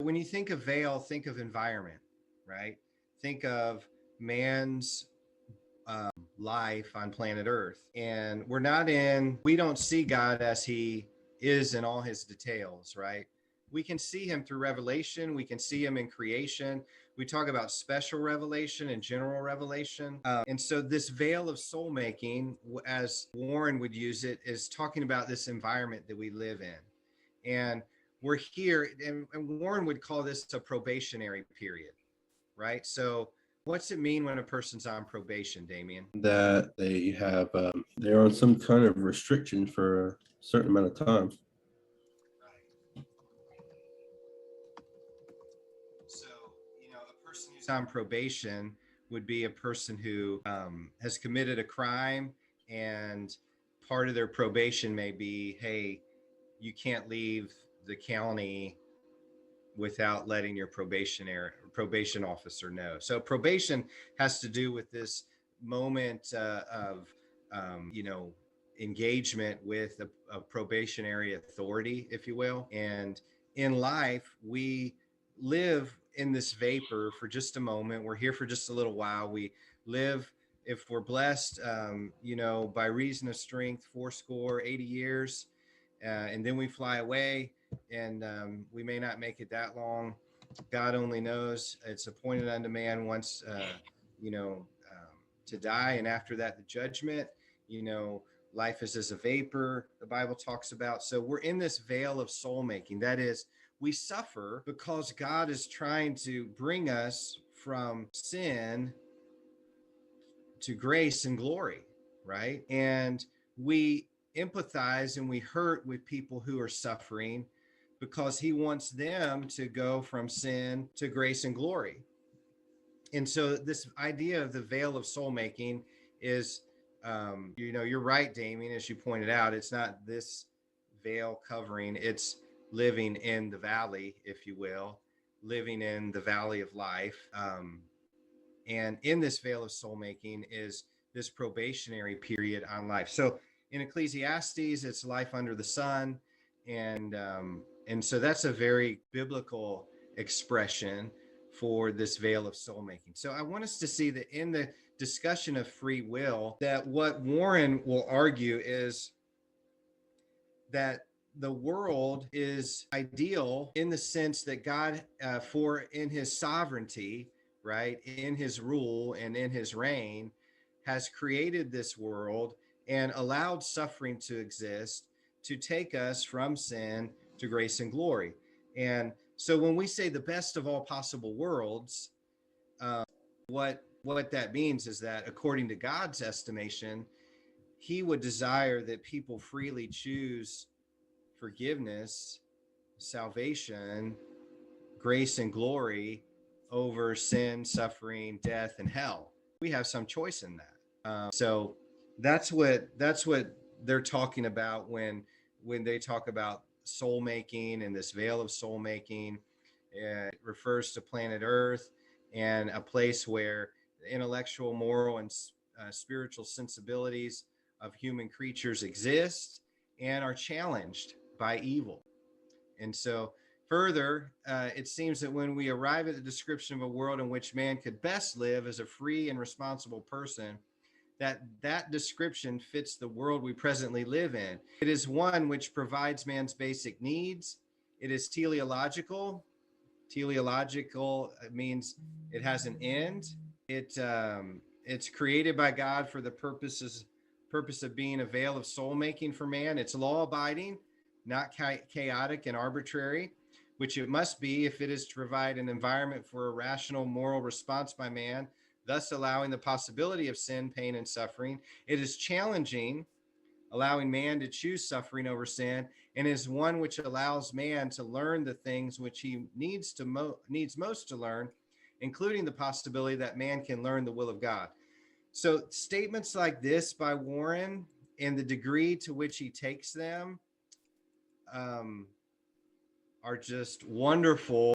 when you think of veil, think of environment, right? Think of man's life on planet Earth. And we don't see God as he is in all his details, right? We can see him through revelation. We can see him in creation. We talk about special revelation and general revelation. And so this veil of soul making, as Warren would use it, is talking about this environment that we live in. And we're here, and Warren would call this a probationary period, right? So what's it mean when a person's on probation, Damien? That they're on some kind of restriction for a certain amount of time. Right. So, a person who's on probation would be a person who has committed a crime, and part of their probation may be, hey, you can't leave the county without letting your probation officer know. So probation has to do with this moment of engagement with a probationary authority, if you will. And in life, we live in this vapor for just a moment. We're here for just a little while. We live, if we're blessed, by reason of strength, 80 years, and then we fly away, and we may not make it that long. God only knows. It's appointed unto man once, to die, and after that, the judgment. Life is as a vapor, the Bible talks about. So we're in this veil of soul making. That is, we suffer because God is trying to bring us from sin to grace and glory, right? And we empathize and we hurt with people who are suffering because he wants them to go from sin to grace and glory. And so this idea of the veil of soul making is, you're right, Damien, as you pointed out, it's not this veil covering, it's living in the valley, if you will, living in the valley of life. And in this veil of soul making is this probationary period on life. So in Ecclesiastes, it's life under the sun. And so that's a very biblical expression for this veil of soul making. So I want us to see that in the discussion of free will, that what Warren will argue is that the world is ideal in the sense that God, in his sovereignty, right, in his rule and in his reign, has created this world and allowed suffering to exist to take us from sin to grace and glory. And so when we say the best of all possible worlds, what that means is that according to God's estimation, he would desire that people freely choose forgiveness, salvation, grace and glory over sin, suffering, death, and hell. We have some choice in that. So that's what they're talking about when they talk about soul making and this veil of soul making. It refers to planet Earth and a place where the intellectual, moral, and spiritual sensibilities of human creatures exist and are challenged by evil. And so further, it seems that when we arrive at the description of a world in which man could best live as a free and responsible person, that description fits the world we presently live in. It is one which provides man's basic needs. It is teleological. Teleological means it has an end. It's created by God for the purpose of being a veil of soul making for man. It's law abiding, not chaotic and arbitrary, which it must be if it is to provide an environment for a rational moral response by man, thus allowing the possibility of sin, pain, and suffering. It is challenging, allowing man to choose suffering over sin, and is one which allows man to learn the things which he needs most to learn, including the possibility that man can learn the will of God. So statements like this by Warren and the degree to which he takes them are just wonderful